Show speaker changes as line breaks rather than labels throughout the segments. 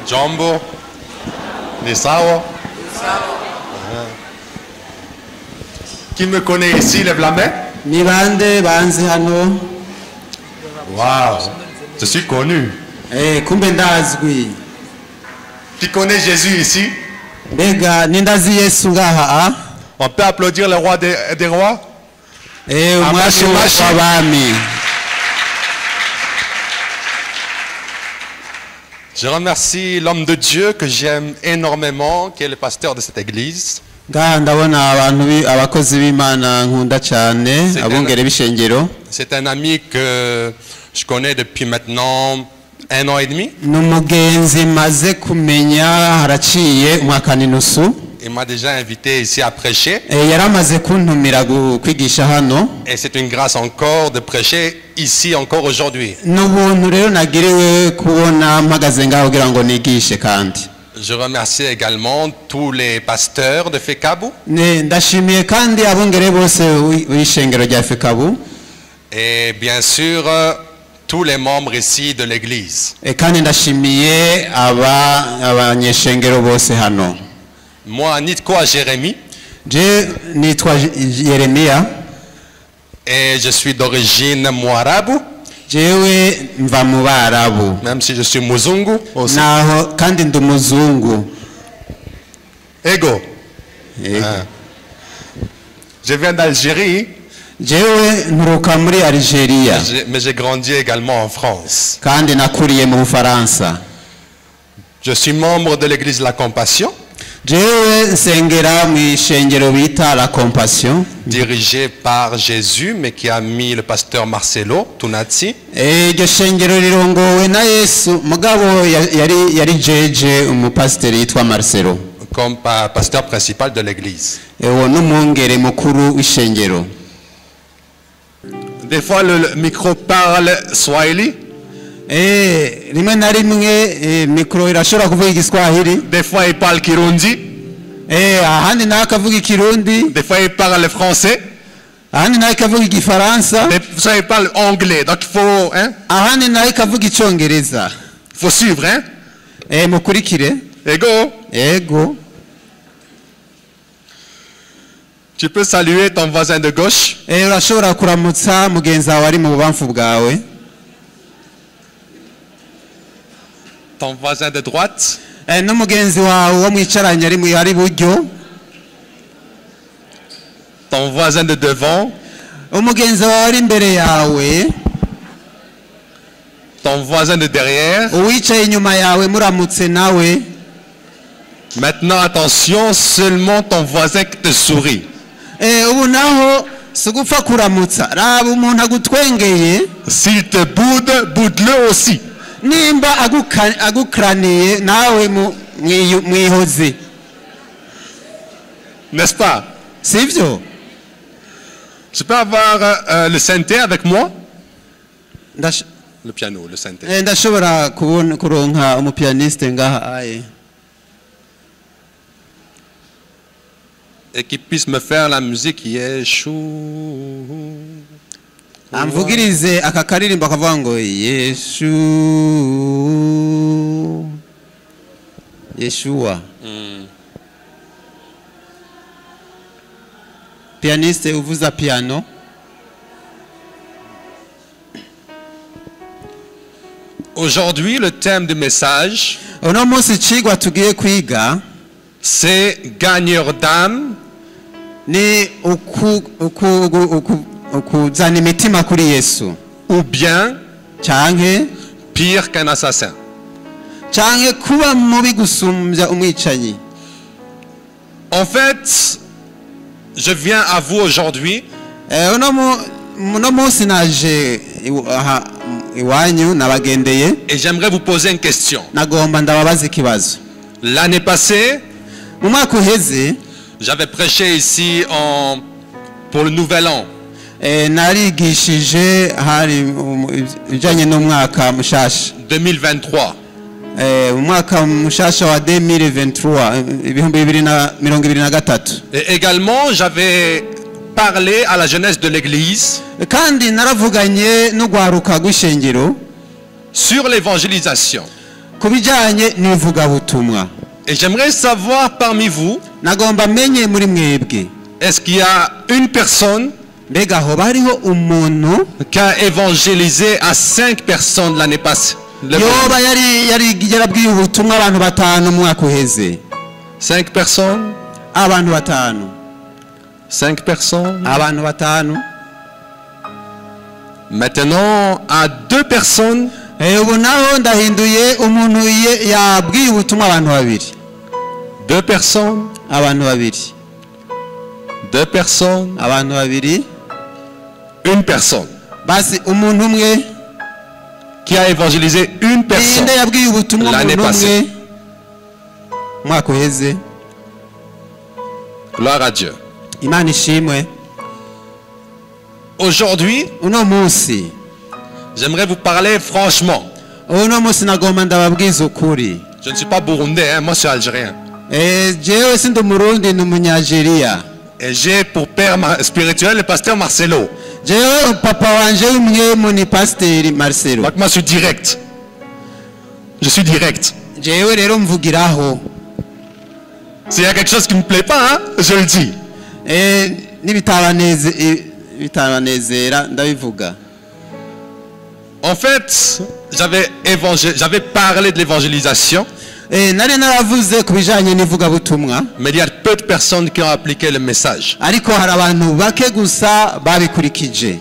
Jumbo. Nisawa. Qui me connaît ici, lève la main.
Ni bande banzi hano?
Waouh, je suis connu.
Kumbe ndazwi.
Qui connaît Jésus ici?
Mbega nindazi Yesu ngaha?
On peut applaudir le roi des rois?
Umwami w'abami.
Je remercie l'homme de Dieu que j'aime énormément, qui est le pasteur de cette église.
C'est
un ami que je connais depuis maintenant 1 an et demi. Il m'a déjà invité ici à prêcher. Et c'est une grâce encore de prêcher ici encore aujourd'hui. Je remercie également tous les pasteurs de FECABU. Et bien sûr, tous les membres ici de l'église. Moi, Nitkoa Jérémie. Et je suis d'origine Mwarabu. Même si je suis Muzungu aussi. Ego. Je viens d'Algérie. Mais j'ai grandi également en France. Je suis membre de l'église La Compassion. Dirigé par Jésus, mais qui a mis le pasteur Marcelo Tunatsi comme pasteur principal de l'église. Des fois le micro parle Swahili. Des fois il parle Kirundi. Des fois il parle français. Des fois il parle anglais. Donc il faut, hein? Faut suivre, hein? Ego. Tu peux saluer ton voisin de gauche. Ton voisin de droite. Ton voisin de devant. Ton voisin de derrière. Maintenant attention, seulement ton voisin qui te sourit. S'il te boude, boude-le aussi. N'est-ce pas? Je peux avoir le synthé avec moi? Le piano, le synthé. Et qui puisse me faire la musique Yeshua.
Amvugirize akakaririmba kavuga ngo Yesu Yeshua. Pianiste uvuza piano.
Aujourd'hui, le thème du message, c'est gagneur d'âme. Ou bien pire qu'un assassin. En fait, je viens à vous aujourd'hui et j'aimerais vous poser une question. L'année passée, j'avais prêché ici pour le nouvel an. 2023. Et également, j'avais parlé à la jeunesse de l'église sur l'évangélisation.
kubijanye n'ivugabutumwa.
Et j'aimerais savoir parmi vous,
Nagomba menye muri mwebwe.
est-ce qu'il y a une personne
Mbega ho bariho umuntu
qui a évangélisé à 5 personnes l'année passée?
yoba yari yarabwiye ubutumwa abantu batanu mu mwaka uheze?
5 personnes?
Abantu batanu.
5 personnes?
Abantu batanu.
Maintenant, à 2 personnes,
Ubu naho ndahinduye umuntu yabwiye ubutumwa abantu babiri.
2 personnes,
Abantu babiri.
2 personnes,
Abantu babiri.
1 personne
Basi umuntu umwe
qui a évangélisé une personne
inde yabwiye ubutumwa
l'année
umuntu
passée.
umwe mwaka uheze.
Gloire à Dieu.
Imana ishimwe.
Aujourd'hui,
Uno munsi
j'aimerais vous parler franchement.
uno munsi nagomba ndababwiza ukuri.
Je ne suis pas burundais, hein, moi je suis algérien.
Jewe sindi umurundi ni umunyageria.
Et j'ai pour père spirituel le pasteur Marcelo.
Jewe papa wanje w'umwemu ni Pasiteri Marcelo.
Donc moi je suis direct. Je suis direct.
Jewe rero mvugiraho.
S'il y a quelque chose qui ne me plaît pas, hein, je le dis.
Bitabanezera ndabivuga.
En fait, j'avais parlé de l'évangélisation.
Nari naravuze kubijanye n'ivugabutumwa.
Mais il y a peu de personnes qui ont appliqué le message.
Ariko hari abantu bake gusa babikurikije.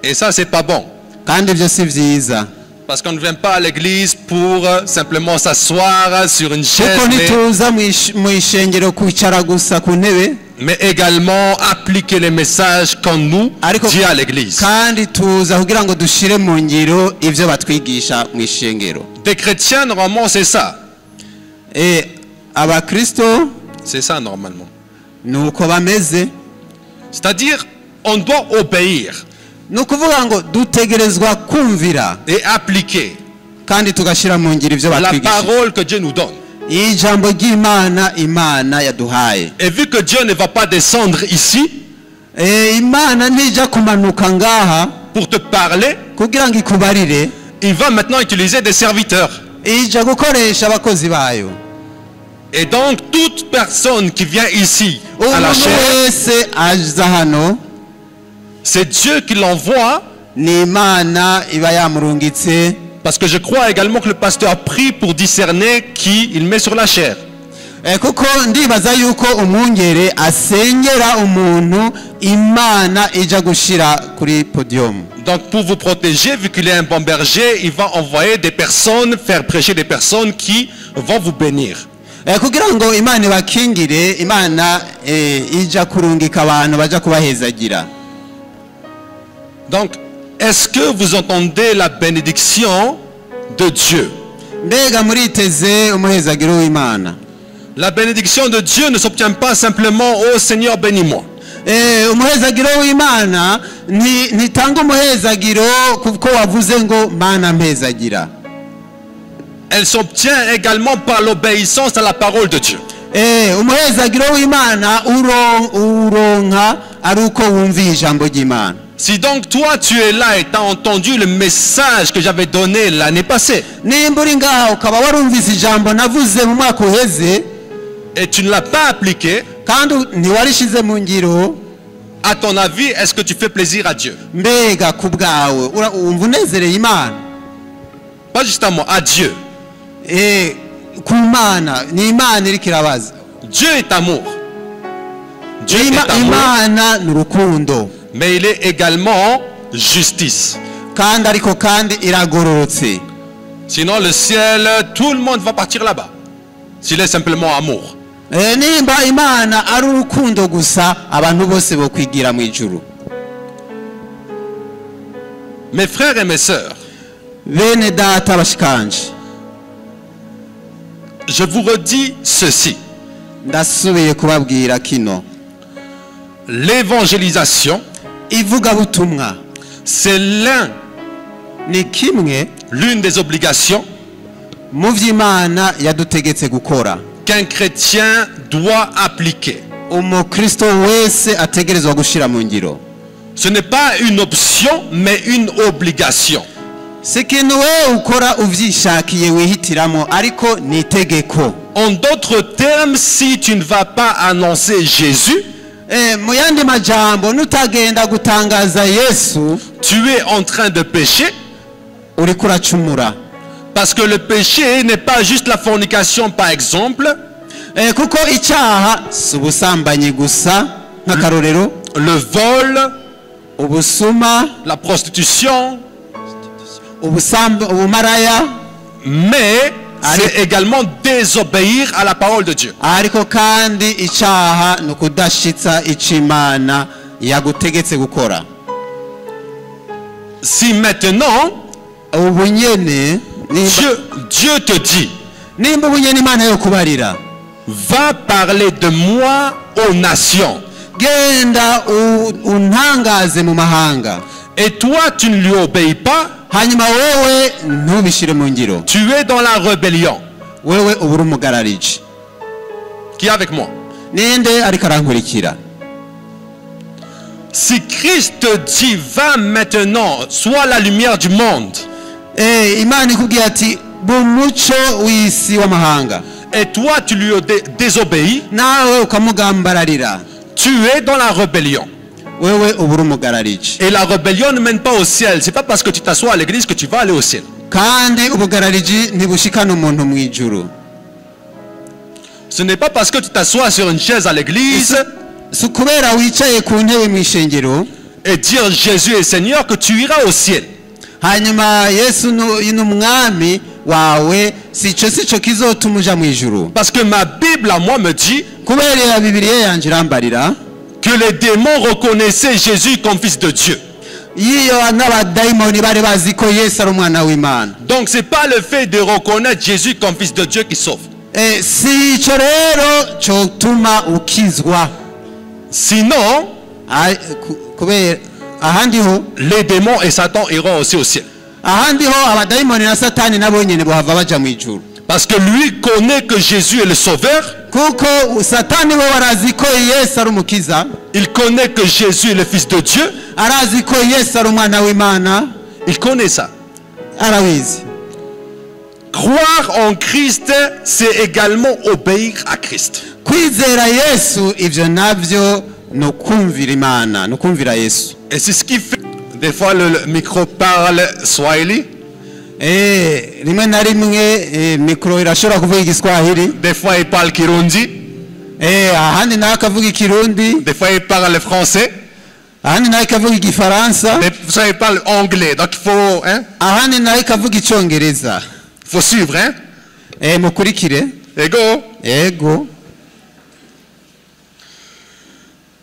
Et ça, c'est pas bon.
Kandi ibyo si vyiza.
Parce qu'on ne vient pas à l'église pour simplement s'asseoir sur une chaise,
Kuko nituza mu ishengero kwicara gusa ku ntebe,
mais également appliquer les messages qu'on nous dit à l'église.
Kandi tuza kugira ngo dushire mu ngiro ivyo batwigisha mu ishengero.
Des chrétiens, normalement, c'est ça.
Abakristo
C'est ça, normalement.
nuko bameze.
C'est-à-dire, on doit obéir
Nukuvuga ngo dutegerezwa kumvira
et appliquer
kandi tugashira mu ngiro ivyo
la
batwigisha.
parole que Dieu nous donne.
Ijambo ry'Imana Imana yaduhaye.
Et vu que Dieu ne va pas descendre ici
Imana ntijya kumanuka ngaha
pour te parler,
kugira ngo ikubarire,
il va maintenant utiliser des serviteurs.
ija gukoresha abakozi bayo.
Et donc, toute personne qui vient ici à la
Umuntu
chair,
wese aza hano
c'est Dieu qui l'envoie.
ni Imana iba yamurungitse.
Parce que je crois également que le pasteur prie pour discerner qui il met sur la chair.
Kuko ndibaza yuko umwungere asengera umuntu Imana ija gushira kuri podium.
Donc pour vous protéger, vu qu'il est un bon berger, il va envoyer des personnes, faire prêcher des personnes qui vont vous bénir.
Kugira ngo Imana ibakingire, Imana ija kurungika abantu baja kubahezagira.
Donc, est-ce que vous entendez la bénédiction de Dieu?
Mbega muriteze umuhezagiro w'Imana.
La bénédiction de Dieu ne s'obtient pas simplement « Oh Seigneur, bénis-moi ».
Umuhezagiro w'Imana ntitanga umuhezagiro kuko wavuze ngo Mana mpezagira.
Elle s'obtient également par l'obéissance à la parole de Dieu.
Umuhezagiro w'Imana uronka ari uko wumviye ijambo ry'Imana.
Si donc toi tu es là et tu as entendu le message que j'avais donné l'année passée,
nimba uri ngaha ukaba warumvise ijambo navuze mu mwaka uheze
et tu ne l'as pas appliqué,
kandi ntiwarishize mu ngiro,
à ton avis, est-ce que tu fais plaisir à Dieu?
mbega ku bwawe wumva unezereye Imana?
Pas justement à Dieu.
Ku Mana, ni Imana iriko irabaza.
Dieu est amour. Dieu est amour.
Imana ni urukundo.
Mais il est également justice.
Kandi ariko kandi iragororotse.
Sinon le ciel, tout le monde va partir là-bas. S'il est simplement amour.
Nimba Imana ari urukundo gusa, abantu bose bokwigira mu ijuru.
Mes frères et mes sœurs,
bene data bashikanje,
je vous redis ceci.
Ndasubiye kubabwira kino.
L'évangélisation,
ivugabutumwa,
c'est l'une des obligations
mu vy'Imana yadutegetse gukora,
qu'un chrétien doit appliquer.
Umukristo wese ategerezwa gushira mu ngiro.
Ce n'est pas une option, mais une obligation.
si ikintu wewe ukora uvyishakiye wihitiramo ariko ni itegeko.
En d'autres termes, si tu ne vas pas annoncer Jésus,
mu yandi majambo nutagenda gutangaza Yesu,
tu es en train de pécher.
uriko uracumura.
Parce que le péché n'est pas juste la fornication par exemple.
Kuko icyaha si ubusambanyi gusa nk'akarorero,
le vol,
ubusuma,
la prostitution,
ubumaraya,
mais c'est également désobéir à la parole de Dieu.
ariko kandi icyaha ni ukudashitsa icyo Imana yagutegetse gukora.
Si maintenant
ubu nyene
Dieu te dit,
nimba ubu nyene Imana yo kubarira,
va parler de moi aux nations,
genda untangaze mu mahanga,
et toi tu ne lui obéis pas,
hanyuma wewe ntubishire mu ngiro,
tu es dans la rébellion.
wewe uba uri umugarariji.
Qui est avec moi?
Ninde ariko arankurikira?
Si Christ te dit, va maintenant, sois la lumière du monde,
Imana ikubwira ati bumuco w'isi w'amahanga,
et toi tu lui désobéis,
nawe ukamugambararira,
tu es dans la rébellion.
wewe uba uri umugarariji.
Et la rébellion ne mène pas au ciel. C'est pas parce que tu t'assois à l'église que tu vas aller au ciel.
Kandi ubugarariji ntibushikana umuntu mu ijuru.
Ce n'est pas parce que tu t'assois sur une chaise à l'église
Si kubera wicaye ku ntebe mu ishengero
et dire Jésus est Seigneur que tu iras au ciel.
hanyuma Yesu ni umwami wawe, sico kizotuma uja mu ijuru.
Parce que ma Bible à moi me dit
Kubera Bibiliya yanje irambarira
que les démons reconnaissaient Jésus comme fils de Dieu.
iyo n'abadayimoni bari bazi ko Yesu ari umwana w'Imana.
Donc c'est pas le fait de reconnaître Jésus comme fils de Dieu qui sauve.
Si ico rero cotuma ukizwa.
Sinon,
kubera ahandi ho
les démons et Satan iront aussi au ciel.
ahandi ho abadayimoni na Satani nabo nyene bohava baja mu ijuru.
Parce que lui connaît que Jésus est le sauveur.
Kuko Satani we warazi ko Yesu ari umukiza.
Il connaît que Jésus est le fils de Dieu.
Arazi ko Yesu ari umwana w'Imana.
Il connaît ça.
Arabizi.
Croire en Christ, c'est également obéir à Christ.
Kwizera Yesu ivyo navyo no kumvira Imana, no kumvira Yesu.
Et c'est ce qui fait. Des fois le micro parle Swahili.
Rimwe na rimwe mikro irashobora kuvuga Igiswahili.
Des fois il parle Kirundi.
Ahandi nawe akavuga Ikirundi.
Des fois il parle le français.
Ahandi nawe akavuga Igifaransa.
Des fois il parle anglais. Donc il faut, hein?
Ahandi nawe akavuga Icongereza.
Il faut suivre, hein?
Mukurikire. Ego.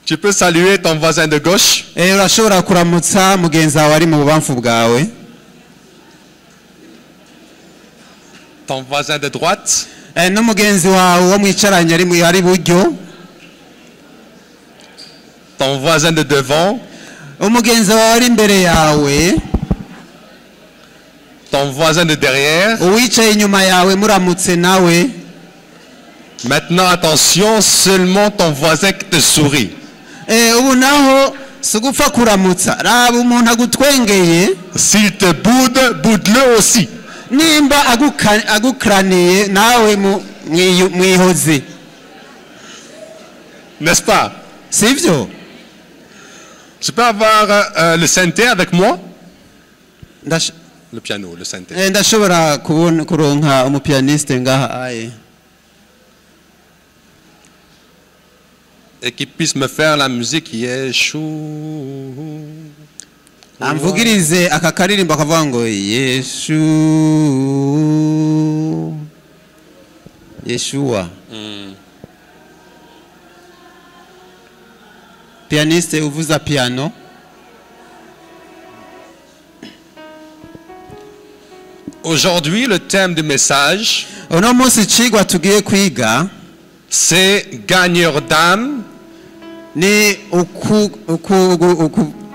Tu peux saluer ton voisin de gauche.
Urashobora kuramutsa mugenzi wawe ari mu bubamfu bwawe.
Ton voisin de droite.
N'umugenzi wawe wo mwicaranye ari buryo.
Ton voisin de devant.
Umugenzi wawe ari imbere yawe.
Ton voisin de derrière.
Uwicaye inyuma yawe muramutse nawe.
Maintenant attention, seulement ton voisin qui te sourit.
Ubu naho sugupfa kuramutsa, raba umuntu agutwengeye.
S'il te boude, boude-le aussi.
Nimba agukraniye nawe mwihoze.
N'est-ce pas?
Sivyo?
Je peux avoir le synthé avec moi? Le piano, le synthé.
Ndashobora kuronka umupianiste ngaha aye.
Et qui puisse me faire la musique Yeshua.
Amvugirize aka karirimbo akavuga ngo Yeshua. Yeshua. Pianiste uvuza piano.
Aujourd'hui, le thème du message,
Uno munsi cigwa tugiye kwiga
c'est gagneur d'âme.
ni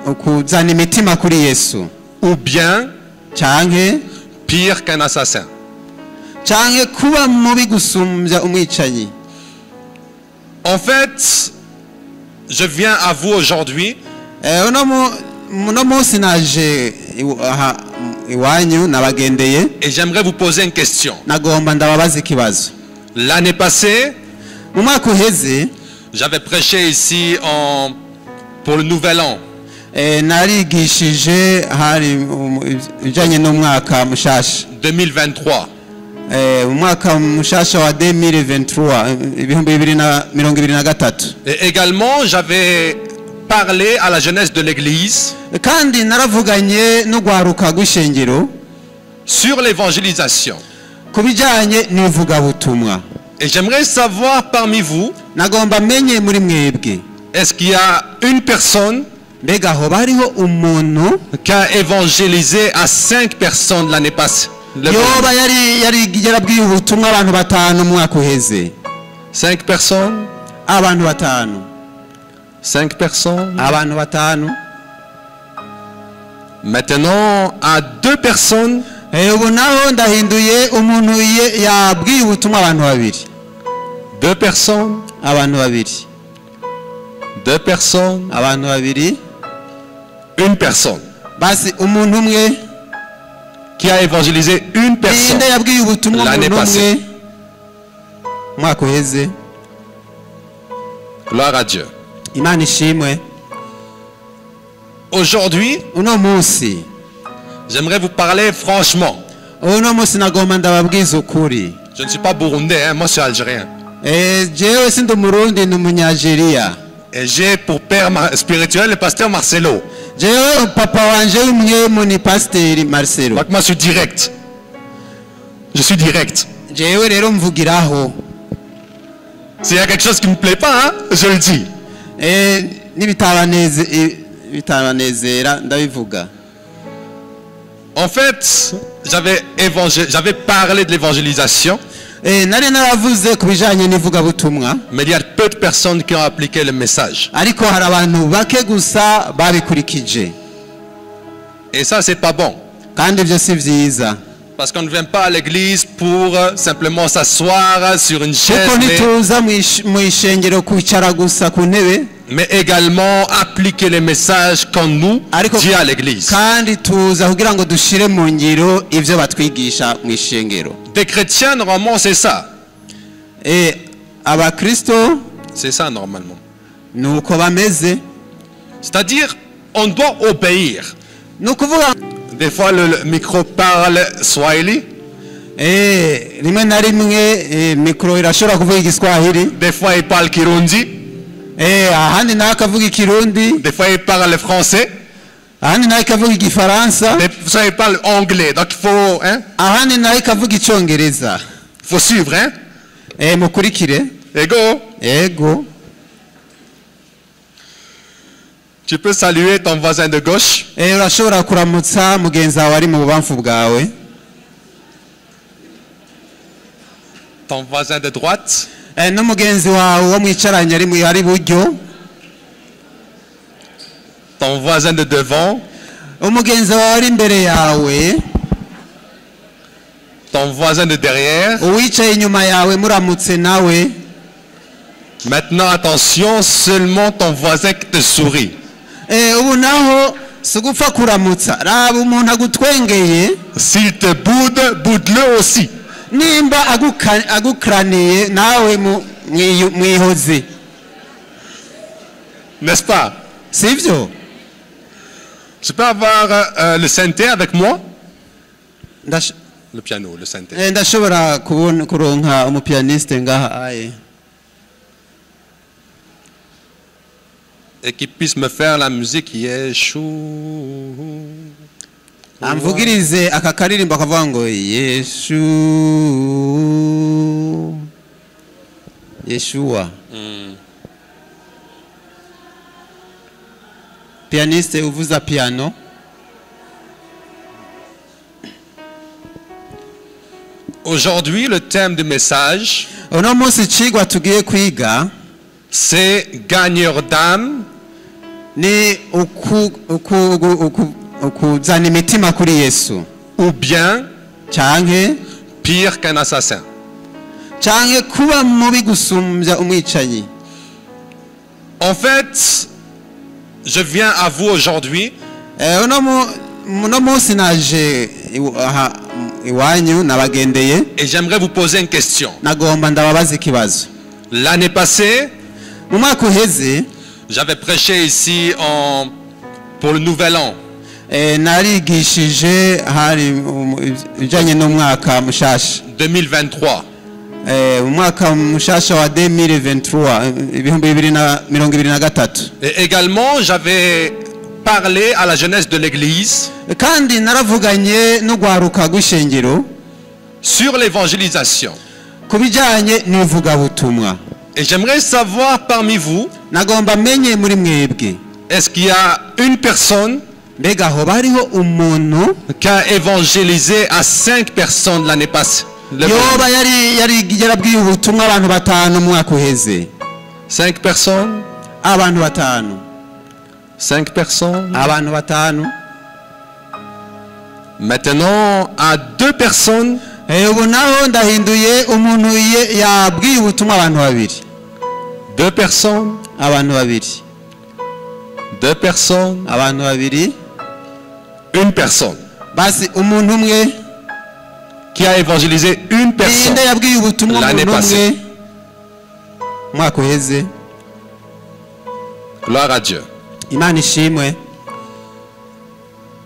ukuzana imitima kuri Yesu,
ou bien
canke
pire qu'un assassin.
canke kuba mubi gusumbya umwicanyi.
En fait, je viens à vous aujourd'hui
uno munsi naje iwanyu nabagendeye.
Et j'aimerais vous poser une question.
Nagomba ndababaza ikibazo.
L'année passée,
mu mwaka uheze
j'avais prêché ici pour le nouvel an.
narigishije hari ijanye n'umwaka mushasha
2023.
umwaka mushasha wa 2023 2023.
Et également j'avais parlé à la jeunesse de l'église
kandi naravuganye n'ugwaruka gw'ishengero
sur l'évangélisation.
Kubijanye n'ivugabutumwa.
Et j'aimerais savoir parmi vous,
nagomba menye muri mwebwe,
est-ce qu'il y a une personne
mbega ho bariho umuntu
qui a évangélisé à 5 personnes l'année passée?
yoba yarabwiye ubutumwa abantu batanu mu mwaka uheze?
5 personnes?
Abantu batanu.
5 personnes?
Abantu batanu.
Maintenant à 2 personnes.
Ubu naho ndahinduye umuntu yabwiye ubutumwa abantu babiri.
2 personnes?
Abantu babiri.
2 personnes?
Abantu babiri.
Une personne.
Basi umuntu umwe
qui a évangélisé une personne l'année passée.
Mwaka uheze.
Gloire à Dieu.
Imana ishimwe.
Aujourd'hui,
uno munsi
j'aimerais vous parler franchement.
Uno munsi nagomba ndababwiza ukuri.
Je ne suis pas burundais, hein, moi je suis algérien.
Jewe sindi Murundi ni Munyageria.
Et j'ai pour père spirituel le pasteur Marcelo.
Jewe papa wanje umwe ni pasteur Marcelo.
Donc moi je suis direct. Je suis direct.
Jewe rero mvugiraho.
S'il y a quelque chose qui ne me plaît pas, hein, je le dis.
Bitabanezera ndabivuga.
En fait, j'avais parlé de l'évangélisation.
Mais il
y a peu de personnes qui ont appliqué le message. Et ça, c'est pas bon. Parce qu'on ne vient pas à l'église pour simplement s'asseoir sur une chaise, mais également appliquer les messages qu'on nous dit à l'église. Des chrétiens, normalement, c'est ça. C'est ça, normalement. C'est-à-dire, on doit obéir. Des fois, le micro parle Swahili. Des fois, il parle Kirundi. Des fois, il parle français. Des fois, il parle anglais. Donc, il faut, hein? Faut suivre, hein? Ego. Tu peux saluer ton voisin de gauche. Ton voisin de droite. Ton voisin de devant. Ton voisin de derrière. Maintenant, attention, seulement ton voisin qui te sourit. S'il te boude, boude-le aussi. N'est-ce pas? Je peux avoir le synthé avec moi? Le piano, le synthé. Et qui puisse me faire la musique Yeshua.
Amvugirize aka karirimbo akavuga ngo Yeshua. Pianiste uvuza piano.
Aujourd'hui, le thème du message, c'est gagneur d'âme. Ou bien pire qu'un assassin. En fait, je viens à vous aujourd'hui Et j'aimerais vous poser une question. L'année passée, j'avais prêché ici pour le nouvel an. 2023. Et également, j'avais parlé à la jeunesse de l'église sur l'évangélisation. Et j'aimerais savoir parmi vous, est-ce qu'il y a une personne qui a évangélisé à 5 personnes l'année passée? 5 personnes? 5 personnes? Maintenant, à 2 personnes? 2 personnes? 2 personnes? 1 personne qui a évangélisé une personne l'année passée. Gloire à Dieu.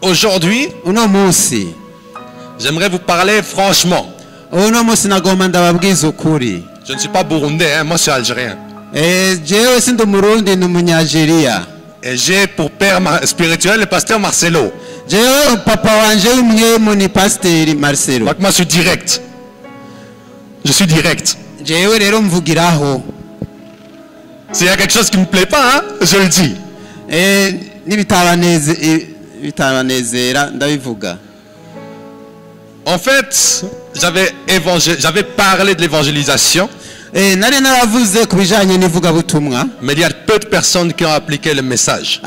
Aujourd'hui, j'aimerais vous parler franchement. Je ne suis pas burundais, hein, moi je suis algérien. Et j'ai pour père spirituel le pasteur Marcelo. Donc moi je suis direct. Je suis direct. S'il y a quelque chose qui ne me plaît pas, hein, je le dis. En fait, j'avais parlé de l'évangélisation. Mais il y a peu de personnes qui ont appliqué le message.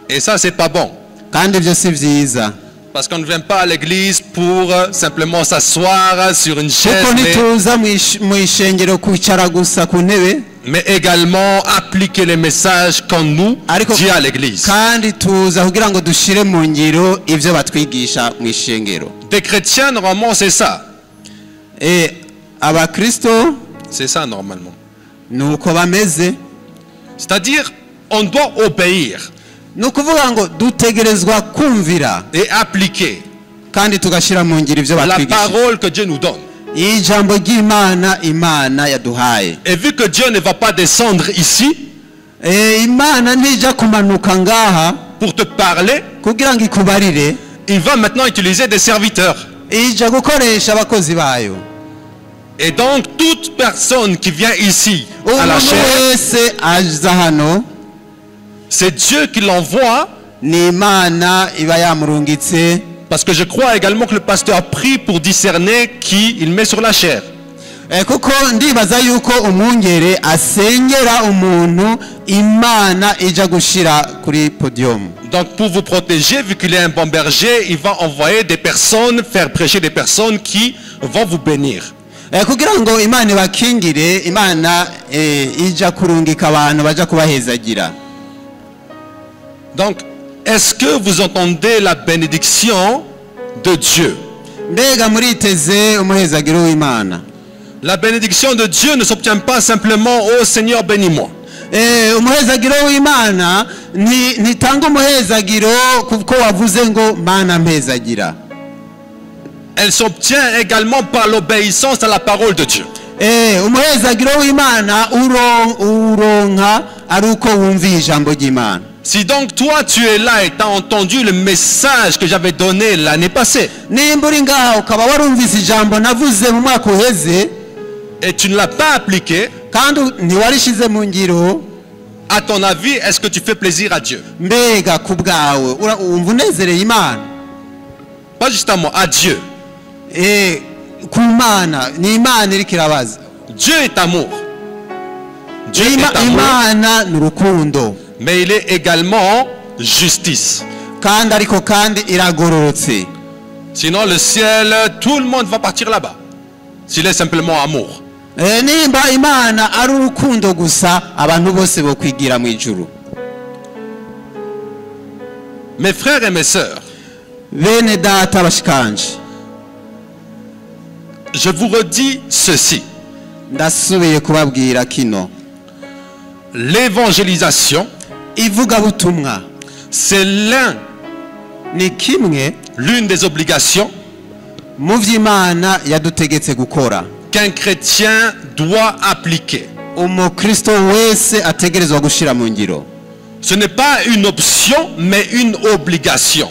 Et ça, c'est pas bon. Parce qu'on ne vient pas à l'église pour simplement s'asseoir sur une chaise, mais également appliquer les messages qu'on nous dit à l'église. Des chrétiens, normalement, c'est ça. C'est ça, normalement. C'est-à-dire, on doit obéir et appliquer la parole que Dieu nous donne. Et vu que Dieu ne va pas descendre ici pour te parler, il va maintenant utiliser des serviteurs. Et donc toute personne qui vient ici à la chair, c'est Dieu qui l'envoie. Parce que je crois également que le pasteur a pris pour discerner qui il met sur la chair. Donc pour vous protéger, vu qu'il est un bon berger, il va envoyer des personnes, faire prêcher des personnes qui vont vous bénir. Donc, est-ce que vous entendez la bénédiction de Dieu? La bénédiction de Dieu ne s'obtient pas simplement « Oh Seigneur, bénis-moi ». Elle s'obtient également par l'obéissance à la parole de Dieu. Si donc toi tu es là et tu as entendu le message que j'avais donné l'année passée, et tu ne l'as pas appliqué, à ton avis, est-ce que tu fais plaisir à Dieu? Pas juste à moi, à Dieu. Dieu est amour. Dieu est amour. Mais il est également justice. Sinon le ciel, tout le monde va partir là-bas. S'il est simplement amour. Mes frères et mes sœurs,
bene data bashikanje,
je vous redis ceci.
ndasubiye kubabwira kino.
L'évangélisation,
Ivugabutumwa
c'est
ni kimwe
l'une des obligations
mu vy'Imana yadutegetse gukora,
qu'un chrétien doit appliquer.
umukristo wese ategerezwa gushira mu ngiro.
Ce n'est pas une option, mais une obligation.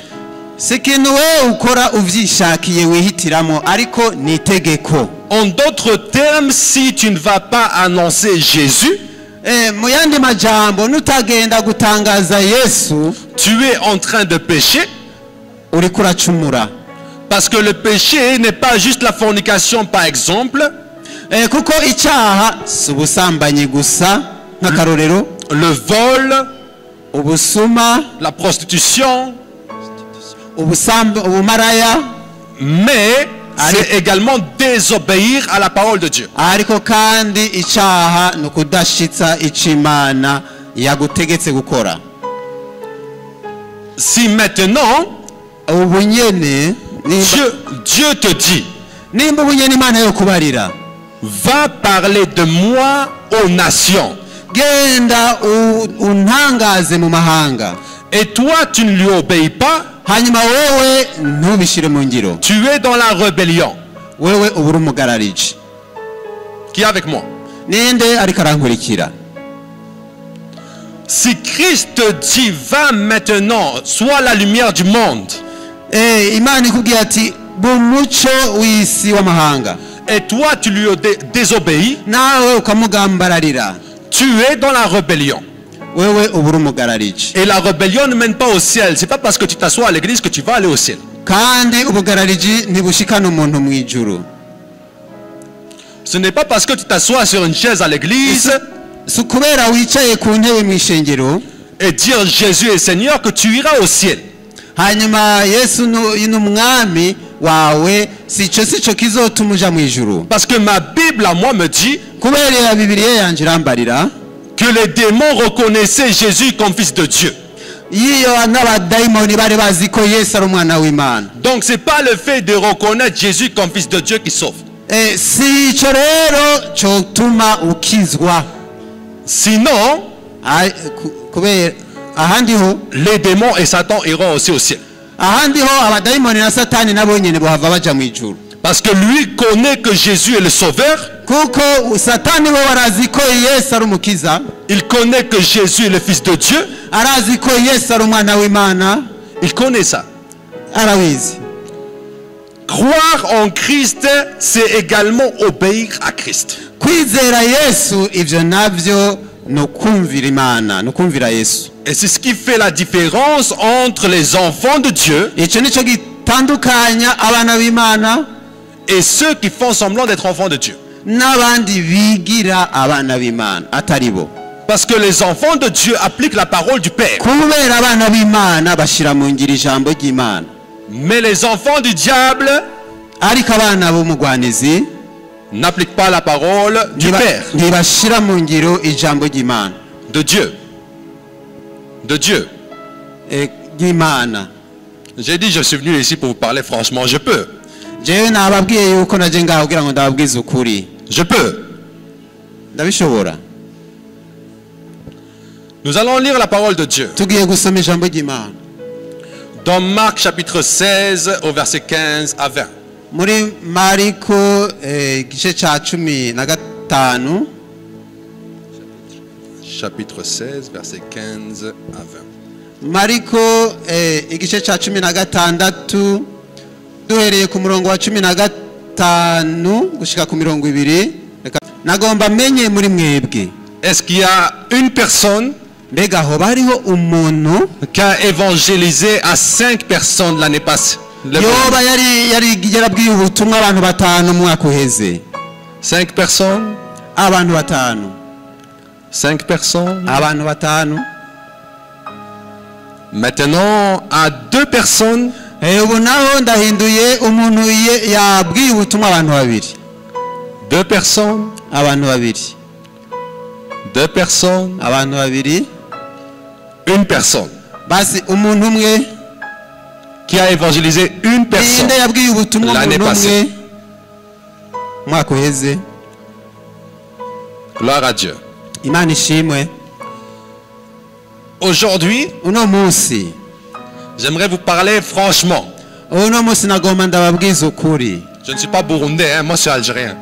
Si ikintu wewe ukora uvyishakiye wihitiramo, ariko ni itegeko.
En d'autres termes, si tu ne vas pas annoncer Jésus,
mu yandi majambo, nutagenda gutangaza Yesu,
tu es en train de pécher.
uriko uracumura.
Parce que le péché n'est pas juste la fornication, par exemple.
Kuko icyaha si ubusambanyi gusa nk'akarorero,
Le vol,
ubusuma,
la prostitution,
ubumaraya,
mais c'est également désobéir à la parole de Dieu.
ariko kandi icyaha ni ukudashitsa icyo Imana yagutegetse gukora.
Si maintenant,
ubu nyene
Dieu te dit,
nimba ubu nyene Imana yo kubarira,
va parler de moi aux nations,
genda untangaze mu mahanga,
et toi tu ne lui obéis pas,
hanyuma wewe ntubishire mu ngiro,
tu es dans la rébellion.
wewe uba uri umugarariji.
Qui est avec moi?
Ninde ariko arankurikira?
Si Christ te dit, va maintenant, sois la lumière du monde,
Imana ikubwira ati bumuco w'isi w'amahanga,
et toi tu lui désobéis,
nawe ukamugambararira,
tu es dans la rébellion.
wewe uba uri umugarariji.
Et la rébellion ne mène pas au ciel. C'est pas parce que tu t'assois à l'église que tu vas aller au ciel.
Kandi ubugarariji ntibushikana umuntu mu ijuru.
Ce n'est pas parce que tu t'assois sur une chaise à l'église
Si ukubera wicaye ku ntebe mu ishengero
et dire Jésus est Seigneur que tu iras au ciel.
hanyuma Yesu n'umwami wawe, sico kizotuma uja mu ijuru.
Parce que ma Bible à moi me dit
Kubera Bibiliya yanje irambarira
que les démons reconnaissaient Jésus comme fils de Dieu.
iyo n'abadayimoni bari bazi ko Yesu ari umwana w'Imana.
Donc c'est pas le fait de reconnaître Jésus comme fils de Dieu qui sauve.
Si ico rero cotuma ukizwa.
Sinon,
kubera ahandi ho
les démons et Satan iront aussi au ciel.
ahandi ho abadayimoni na Satani nabo nyene bohava baja mu ijuru.
Parce que lui connaît que Jésus est le sauveur.
Kuko Satani bo barazi ko Yesu ari umukiza.
Il connaît que Jésus est le fils de Dieu.
Arazi ko Yesu ari umwana w'Imana.
Il connaît ça.
Arabizi.
Croire en Christ, c'est également obéir à Christ.
Kwizera Yesu ivyo navyo no kumvira Imana, no kumvira Yesu.
Et c'est ce qui fait la différence entre les enfants de Dieu
Ico nico gitandukanya abana b'Imana
et ceux qui font semblant d'être enfants de Dieu.
n'abandi bigira abana b'Imana atari bo.
Parce que les enfants de Dieu appliquent la parole du Père.
Kubera abana b'Imana bashira mu ngiro ijambo ry'Imana.
Mais les enfants du diable
Ariko abana b'umugwanizi
n'appliquent pas la parole du Père.
ntibashira mu ngiro ijambo ry'Imana.
De Dieu. De Dieu.
Ry'Imana.
J'ai dit je suis venu ici pour vous parler franchement. Je peux.
Jewe nababwiye yuko naje ngaho kugira ngo ndababwize ukuri.
Je peux.
Ndabishobora.
Nous allons lire la parole de Dieu.
Tugiye gusoma ijambo ry'Imana.
Dans Marc chapitre 16 au verset 15 à 20.
Muri Mariko igice ca 15.
Chapitre 16 verset 15 à 20.
Mariko igice ca 16 duhereye ku murongo wa 15 gushika ku mirongo 2. Nagomba menye muri mwebwe.
Est-ce qu'il y a une personne
Mbega ho bariho umuntu
qui a évangélisé à 5 personnes l'année passée?
yoba yarabwiye ubutumwa abantu 5 mu mwaka uheze?
5 personnes?
Abantu 5.
5 personnes?
Abantu 5.
Maintenant, à 2 personnes,
Ubu naho ndahinduye umuntu yabwiye ubutumwa abantu 2.
2 personnes,
Abantu 2.
2 personnes,
Abantu 2.
1 personne.
Basi umuntu umwe.
qui a évangélisé une personne l'année passée? Gloire à Dieu. Aujourd'hui, j'aimerais vous parler franchement. Je ne suis pas burundais, hein, moi je suis algérien.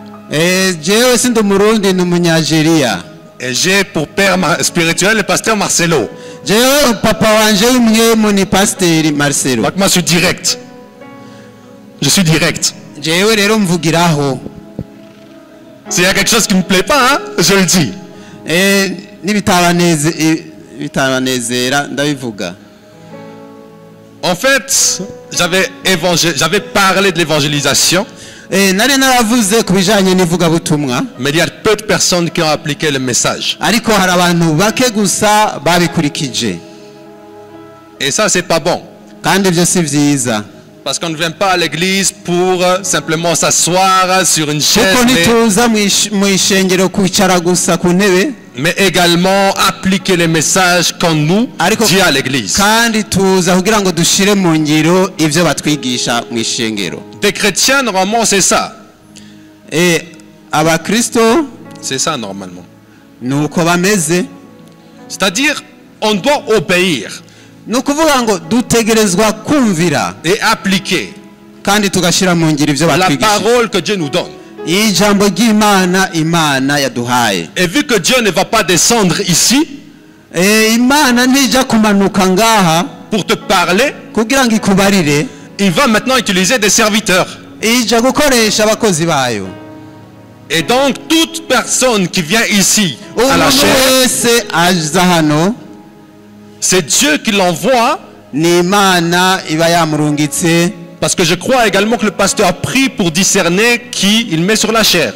Et j'ai pour père spirituel le pasteur Marcelo. Donc moi je suis direct. Je suis direct. S'il y a quelque chose qui ne me plaît pas, hein, je le dis. En fait, j'avais parlé de l'évangélisation. Mais il y a peu de personnes qui ont appliqué le message. Et ça, c'est pas bon. Parce qu'on ne vient pas à l'église pour simplement s'asseoir sur une chaise, mais également appliquer les messages qu'on nous dit à l'église. Des chrétiens, normalement, c'est ça. C'est ça, normalement. C'est-à-dire, on doit obéir et appliquer la parole que Dieu nous donne. Et vu que Dieu ne va pas descendre ici pour te parler, il va maintenant utiliser des serviteurs. Et donc toute personne qui vient ici à la chair, c'est Dieu qui l'envoie. Parce que je crois également que le pasteur prie pour discerner qui il met sur la chair.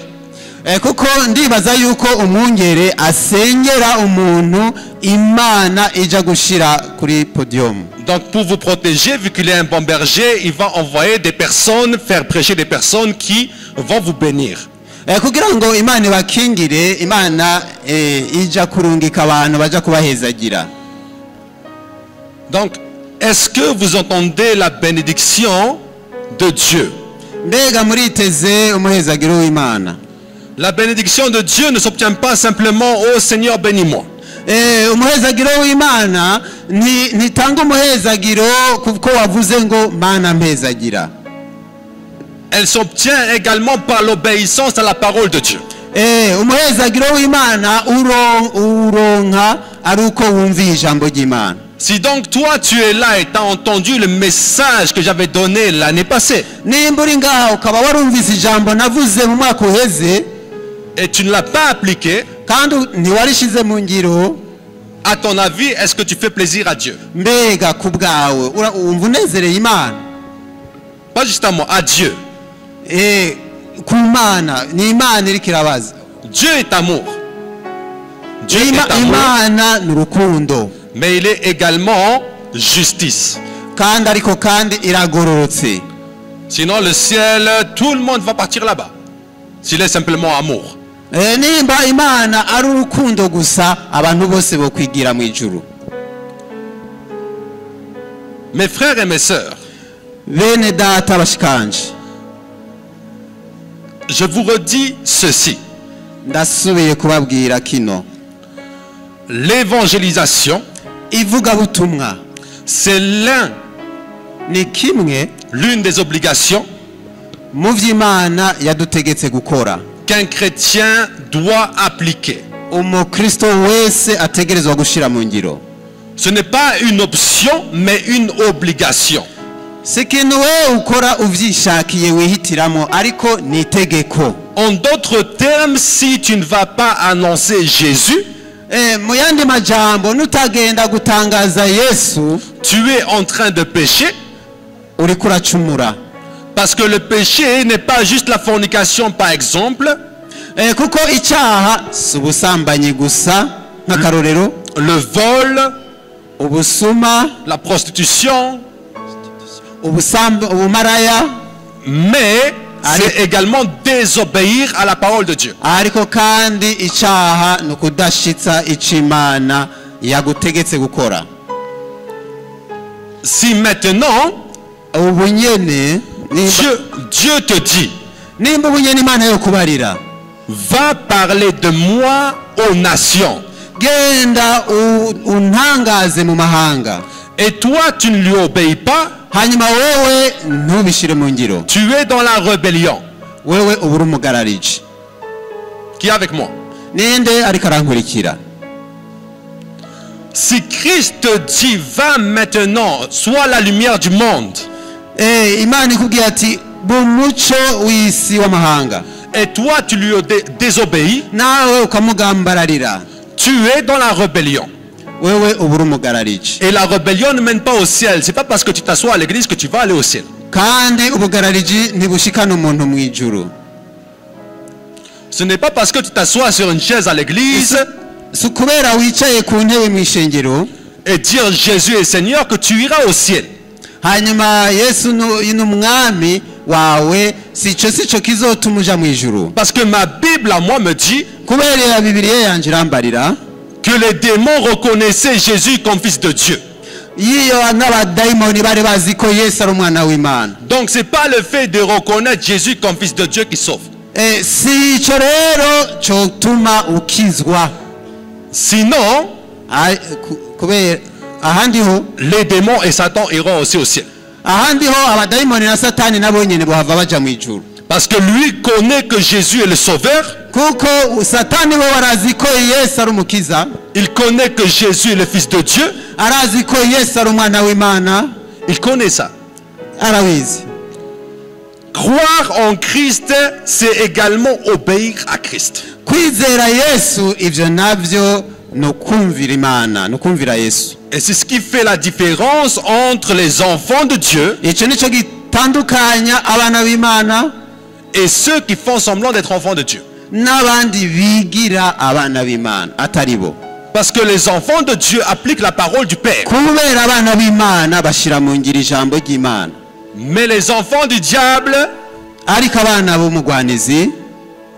Donc pour vous protéger, vu qu'il est un bon berger, il va envoyer des personnes, faire prêcher des personnes qui vont vous bénir. Donc, est-ce que vous entendez la bénédiction de Dieu? La bénédiction de Dieu ne s'obtient pas simplement « Oh Seigneur, bénis-moi ». Elle s'obtient également par l'obéissance à la parole de Dieu. Si donc toi tu es là et tu as entendu le message que j'avais donné l'année passée, et tu ne l'as pas appliqué, à ton avis, est-ce que tu fais plaisir à Dieu? Pas juste à moi, à Dieu. Dieu est amour. Dieu est amour. Mais il est également justice. Sinon le ciel, tout le monde va partir là-bas. S'il est simplement amour. Mes frères et mes sœurs, je vous redis ceci. L'évangélisation, c'est l'une des obligations qu'un chrétien doit appliquer. Ce n'est pas une option, mais une obligation. En d'autres termes, si tu ne vas pas annoncer Jésus, tu es en train de pécher. Parce que le péché n'est pas juste la fornication, par exemple. Le vol, la prostitution, mais c'est également désobéir à la parole de Dieu. Si maintenant Dieu te dit, va parler de moi aux nations. Et toi, tu ne lui obéis pas. Tu es dans la rébellion. Qui est avec moi? Si Christ te dit, va maintenant, sois la lumière du monde. Et toi, tu lui désobéis. Tu es dans la rébellion. Et la rébellion ne mène pas au ciel. C'est pas parce que tu t'assois à l'église que tu vas aller au ciel. Ce n'est pas parce que tu t'assois sur une chaise à l'église et dire Jésus est Seigneur que tu iras au ciel. Parce que ma Bible à moi me dit que les démons reconnaissaient Jésus comme fils de Dieu. Donc c'est pas le fait de reconnaître Jésus comme fils de Dieu qui sauve. Sinon, les démons et Satan iront aussi au ciel. Parce que lui connaît que Jésus est le sauveur. Il connaît que Jésus est le fils de Dieu. Il connaît ça. Croire en Christ, c'est également obéir à Christ. Et c'est ce qui fait la différence entre les enfants de Dieu et ceux qui font semblant d'être enfants de Dieu. Parce que les enfants de Dieu appliquent la parole du Père. Mais les enfants du diable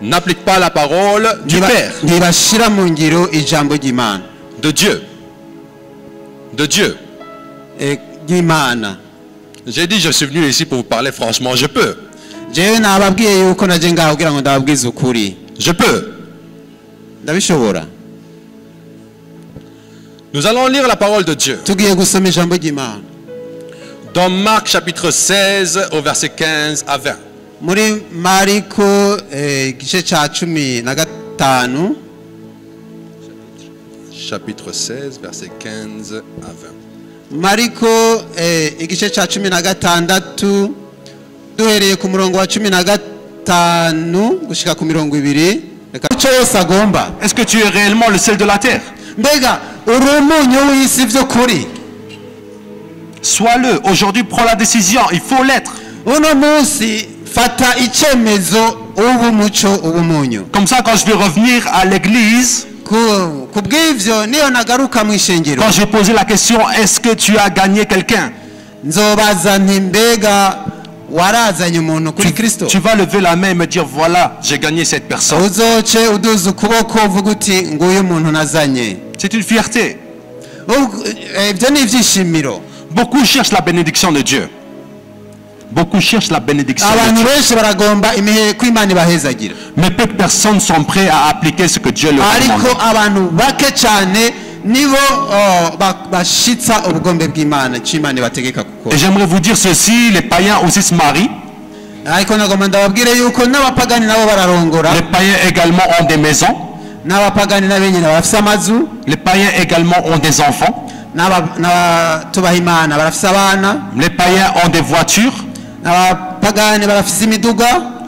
n'appliquent pas la parole du Père. De Dieu. De Dieu. J'ai dit je suis venu ici pour vous parler franchement. Je peux. Je peux. Nous allons lire la parole de Dieu. Dans Marc chapitre 16 au verset 15 à 20. Chapitre 16 verset 15 à 20.
Mariko igice cha 16 duhereye ku murongo wa 15 gushika ku 20.
Est-ce que tu es réellement le sel de la terre? Sois-le. Aujourd'hui, prends la décision. Il faut l'être. Comme ça, quand je vais revenir à l'église, quand je vais poser la question, est-ce que tu as gagné quelqu'un? Tu vas lever la main et me dire, voilà, j'ai gagné cette personne. C'est une fierté. Beaucoup cherchent la bénédiction de Dieu. Beaucoup cherchent la bénédiction de Dieu. Mais peu de personnes sont prêtes à appliquer ce que Dieu leur demande. Et j'aimerais vous dire ceci, les païens aussi se marient. Les païens également ont des maisons. Les païens également ont des enfants. Les païens ont des voitures.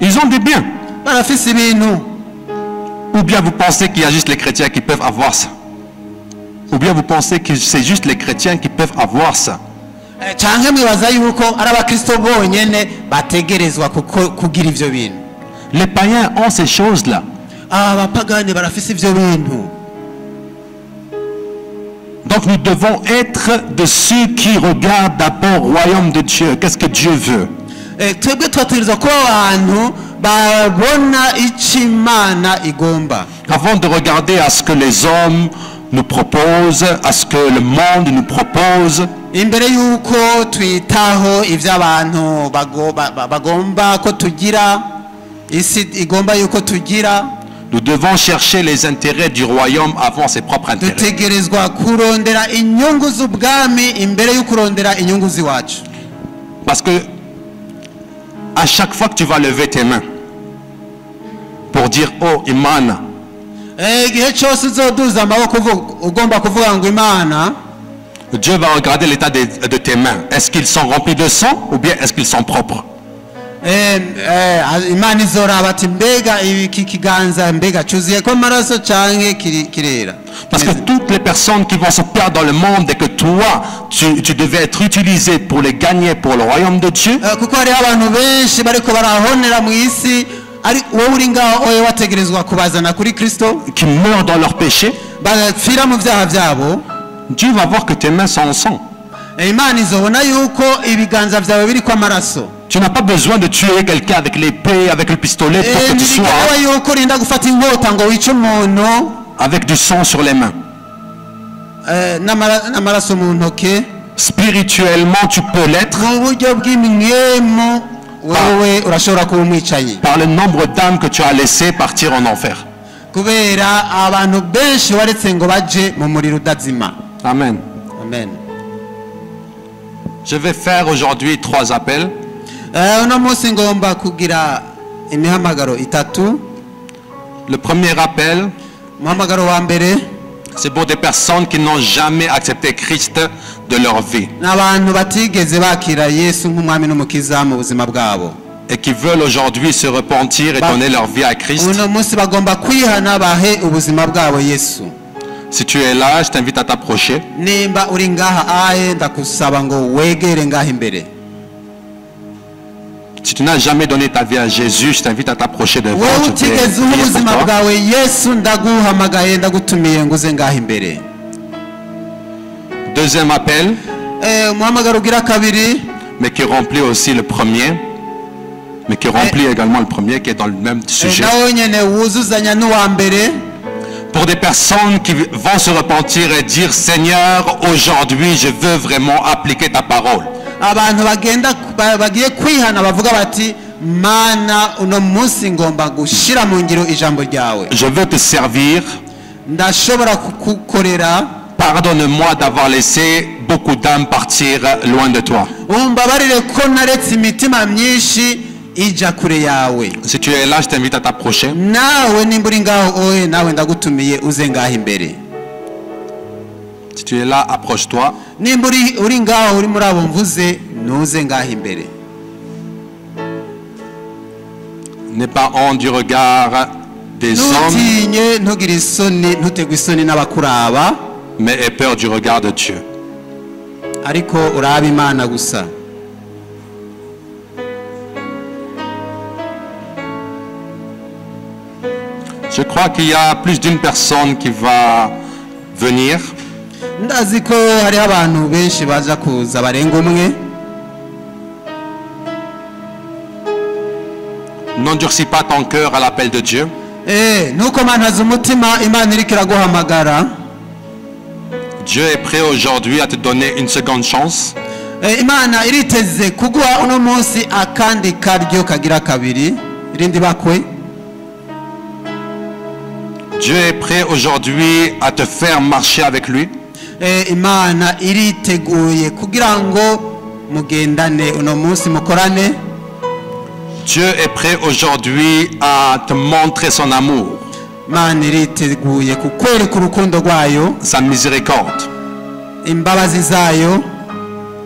Ils ont des biens. Ou bien vous pensez qu'il y a juste les chrétiens qui peuvent avoir ça? Ou bien vous pensez que c'est juste les chrétiens qui peuvent avoir ça? Les païens ont ces choses-là. Donc nous devons être de ceux qui regardent d'abord au royaume de Dieu. Qu'est-ce que Dieu veut? Avant de regarder à ce que les hommes nous proposent, à ce que le monde nous propose,
imbere yuko twitaho ivy'abantu bagomba ko tugira isi igomba yuko tugira,
nous devons chercher les intérêts du royaume avant ses propres intérêts.
dutegerezwa kurondera inyungu z'ubwami imbere yo kurondera inyungu ziwacu.
Parce que à chaque fois que tu vas lever tes mains pour dire oh Imana,
igihe cyose uzoduza amaboko ugomba kuvuga ngo Imana,
Dieu va regarder l'état de tes mains. Est-ce qu'ils sont remplis de sang ou bien est-ce qu'ils sont propres?
Imana izoraba ati mbega iki kiganza mbega cyuzuye ko amaraso canke kirera.
Parce que toutes les personnes qui vont se perdre dans le monde et que toi tu devais être utilisé pour les gagner pour le royaume de Dieu,
kuko hari abantu benshi bariko barahonera mu isi ari wowe uri ngaho oye wategerezwa kubazana kuri Kristo,
qui meurent dans leur péché,
bagapfira mu vyaha vyabo.
Dieu va voir que tes mains sont en sang.
Imana izobona yuko ibiganza vyawe biriko amaraso.
Tu n'as pas besoin de tuer quelqu'un avec l'épée, avec le pistolet pour que tu sois avec du sang sur les mains. Spirituellement, tu peux l'être par le nombre d'âmes que tu as laissé partir en enfer. Amen.
Amen.
Je vais faire aujourd'hui 3 appels. Le premier appel, c'est pour des personnes qui n'ont jamais accepté Christ de leur vie et qui veulent aujourd'hui se repentir et donner leur vie à Christ. Si tu es là, je t'invite à t'approcher. Si tu n'as jamais donné ta vie à Jésus, je t'invite à t'approcher devant. Deuxième appel, mais qui remplit aussi le premier, mais qui remplit également le premier, qui est dans le même sujet. Pour des personnes qui vont se repentir et dire Seigneur, aujourd'hui je veux vraiment appliquer ta parole. Je veux te servir. Pardonne-moi d'avoir laissé beaucoup d'âmes partir loin de toi. Si tu es là, je t'invite à t'approcher. Si tu es là, approche-toi. N'aie pas honte du regard des hommes, mais aie peur du regard de Dieu. Je crois qu'il y a plus d'une personne qui va venir. N'endurcis pas ton cœur à l'appel de Dieu. Dieu est prêt aujourd'hui à te donner une seconde chance. Dieu est prêt aujourd'hui à te faire marcher avec lui. Dieu est prêt aujourd'hui à te montrer son amour, sa miséricorde.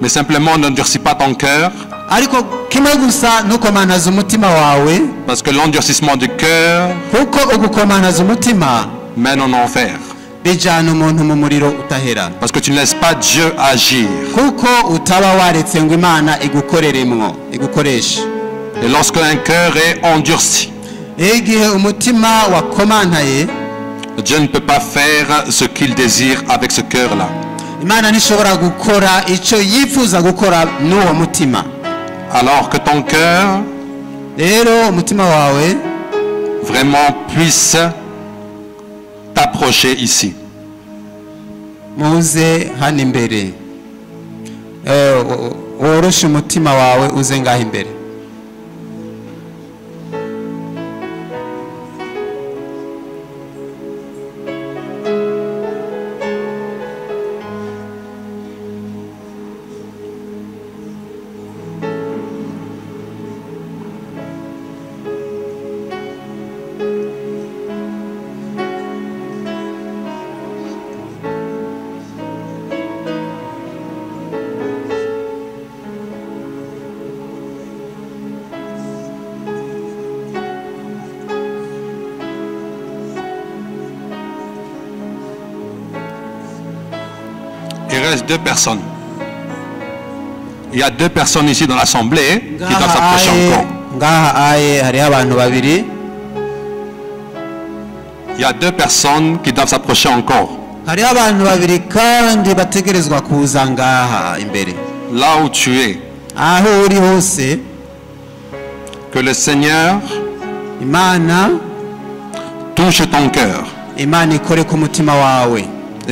Mais simplement n'endurcis pas ton cœur, parce que l'endurcissement du cœur mène en enfer. Parce que tu ne laisses pas Dieu agir. Et lorsqu'un cœur est endurci, Dieu ne peut pas faire ce qu'il désire avec ce cœur-là. Alors que ton cœur vraiment puisse t'approcher ici.
woroshe umutima wawe uze ngaho imbere.
Il reste 2 personnes. Il y a 2 personnes ici dans l'assemblée qui doivent s'approcher encore. Il y a 2 personnes qui doivent s'approcher encore. Là où tu es, que le Seigneur touche ton cœur et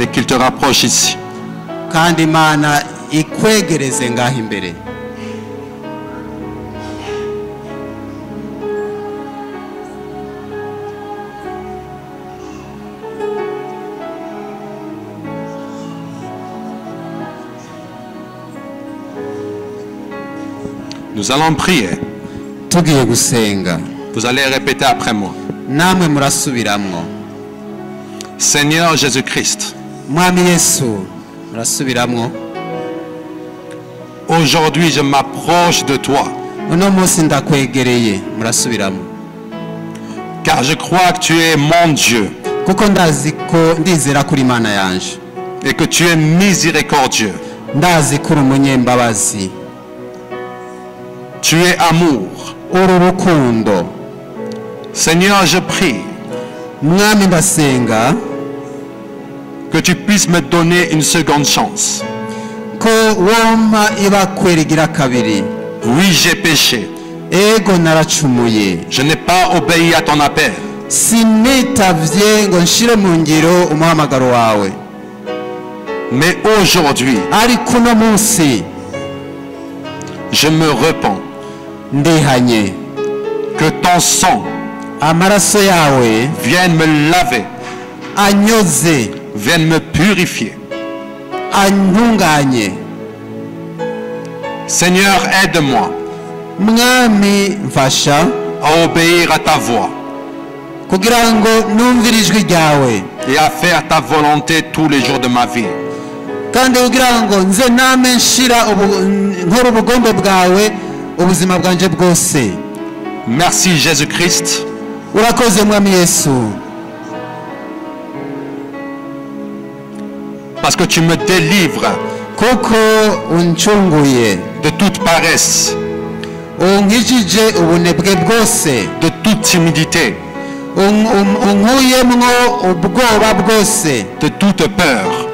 qu'il te rapproche ici.
Kandi Imana ikwegereze ngaho imbere.
Nous allons prier.
Tugiye gusenga.
Vous allez répéter après moi.
Namwe murasubiramwo.
Seigneur Jésus-Christ.
Mwami Yesu.
Aujourd'hui, je m'approche de toi. Car je crois que tu es mon Dieu. Et que tu es miséricordieux. Tu es amour. Seigneur, je prie que tu puisses me donner une seconde chance. Oui, j'ai péché. Je n'ai pas obéi à ton appel. Mais aujourd'hui, je me repens que ton sang vienne me laver, vienne me purifier. Seigneur, aide-moi à obéir à ta voix et à faire ta volonté tous les jours de ma vie. Merci Jésus-Christ. Parce que tu me délivres de toute paresse, de toute timidité, de toute peur.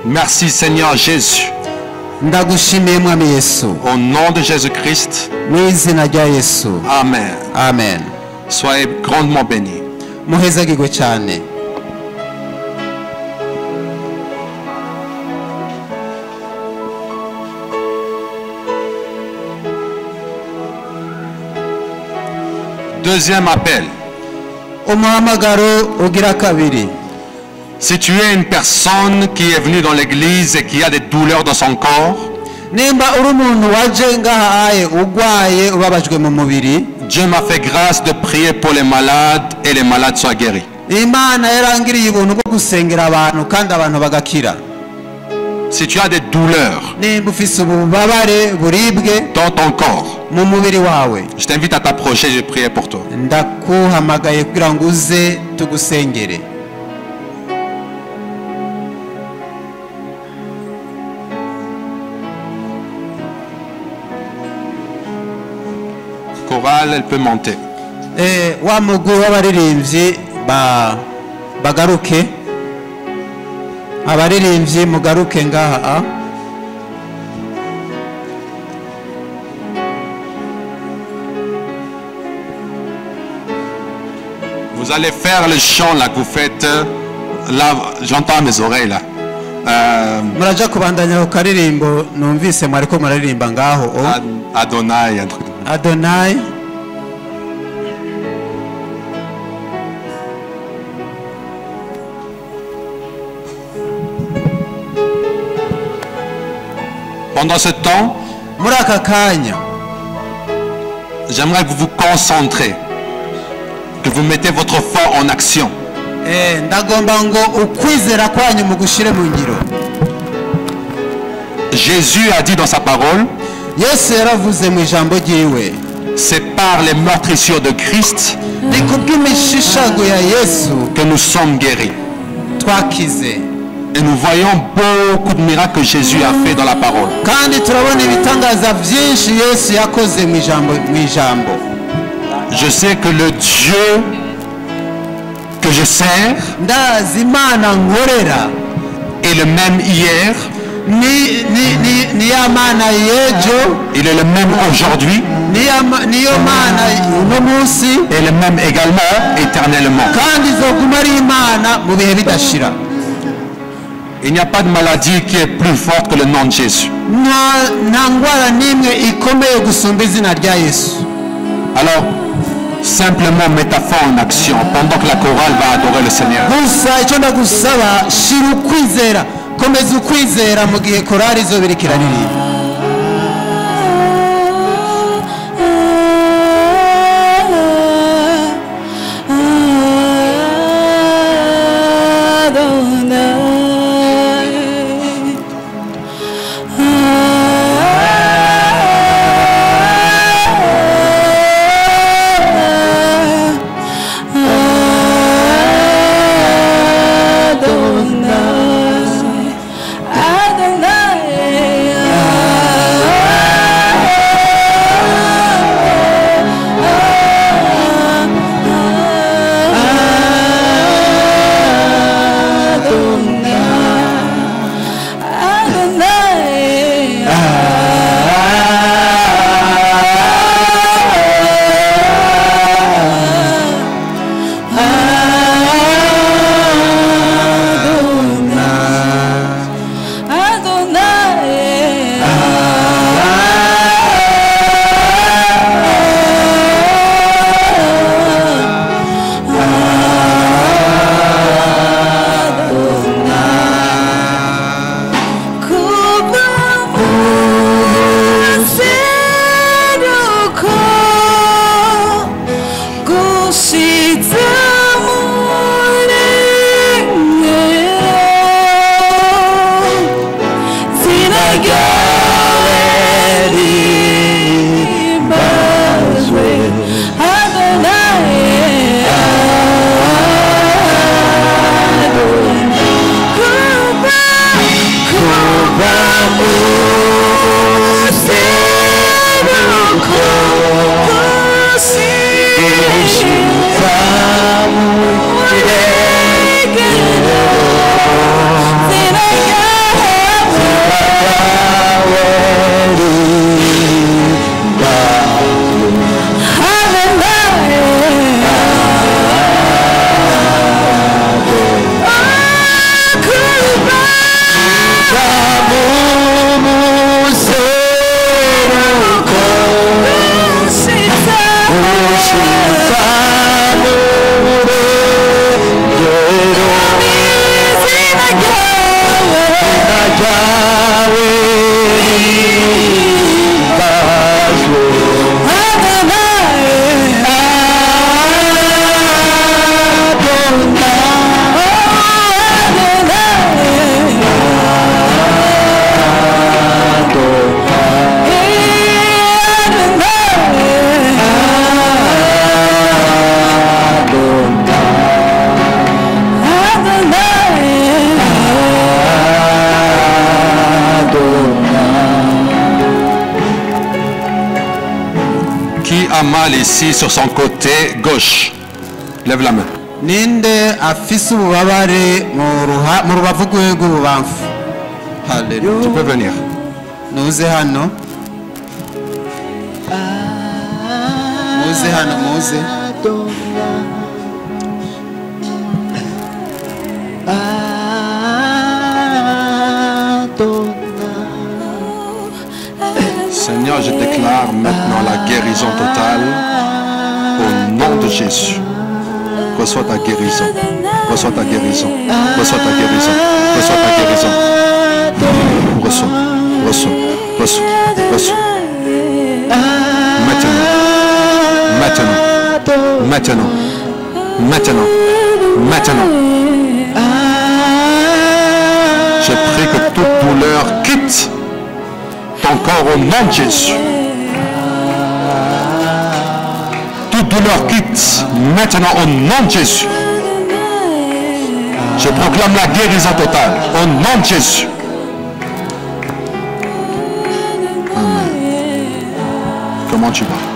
Merci Seigneur Jésus. Au nom de Jésus-Christ. Amen.
Amen.
Soyez grandement bénis. Deuxième appel. Si tu es une personne qui est venue dans l'église et qui a des douleurs dans son corps, Dieu m'a fait grâce de prier pour les malades et les malades soient guéris. Si tu as des douleurs dans ton corps, je t'invite à t'approcher, je prie pour toi. Chorale, elle peut monter. Vous allez faire le chant là que vous faites. Là, j'entends mes oreilles là.
muraja kubandanya ku karirimbo numvise mwariko muraririmba ngaho
Adonai.
Adonai.
Pendant ce temps, j'aimerais que vous vous concentrez, que vous mettez votre foi en action. Jésus a dit dans sa parole, c'est par les meurtrissures de Christ que nous sommes guéris. Et nous voyons beaucoup de miracles que Jésus a fait dans la parole. Je sais que le Dieu que je sers est le même hier. Il est le même aujourd'hui. Et le même également éternellement. Il n'y a pas de maladie qui est plus forte que le nom de Jésus. Alors, simplement mets ta foi en action pendant que la chorale va adorer le Seigneur. Mal ici sur son côté gauche. Lève la main.
Ninde afise ububabare mu rubavu rw'ububamfu. Haleluya.
Tu peux venir.
Muze hano. Muze hano, muze.
Seigneur, je déclare maintenant la guérison totale au nom de Jésus. Reçois ta guérison. Reçois ta guérison. Reçois ta guérison. Reçois ta guérison. Reçois. Reçois. Reçois. Reçois. Maintenant. Maintenant. Maintenant. Maintenant. Maintenant. Je prie que toute douleur quitte ton corps au nom de Jésus. Toute douleur quitte maintenant au nom de Jésus. Je proclame la guérison totale au nom de Jésus. Amen. Comment tu vas?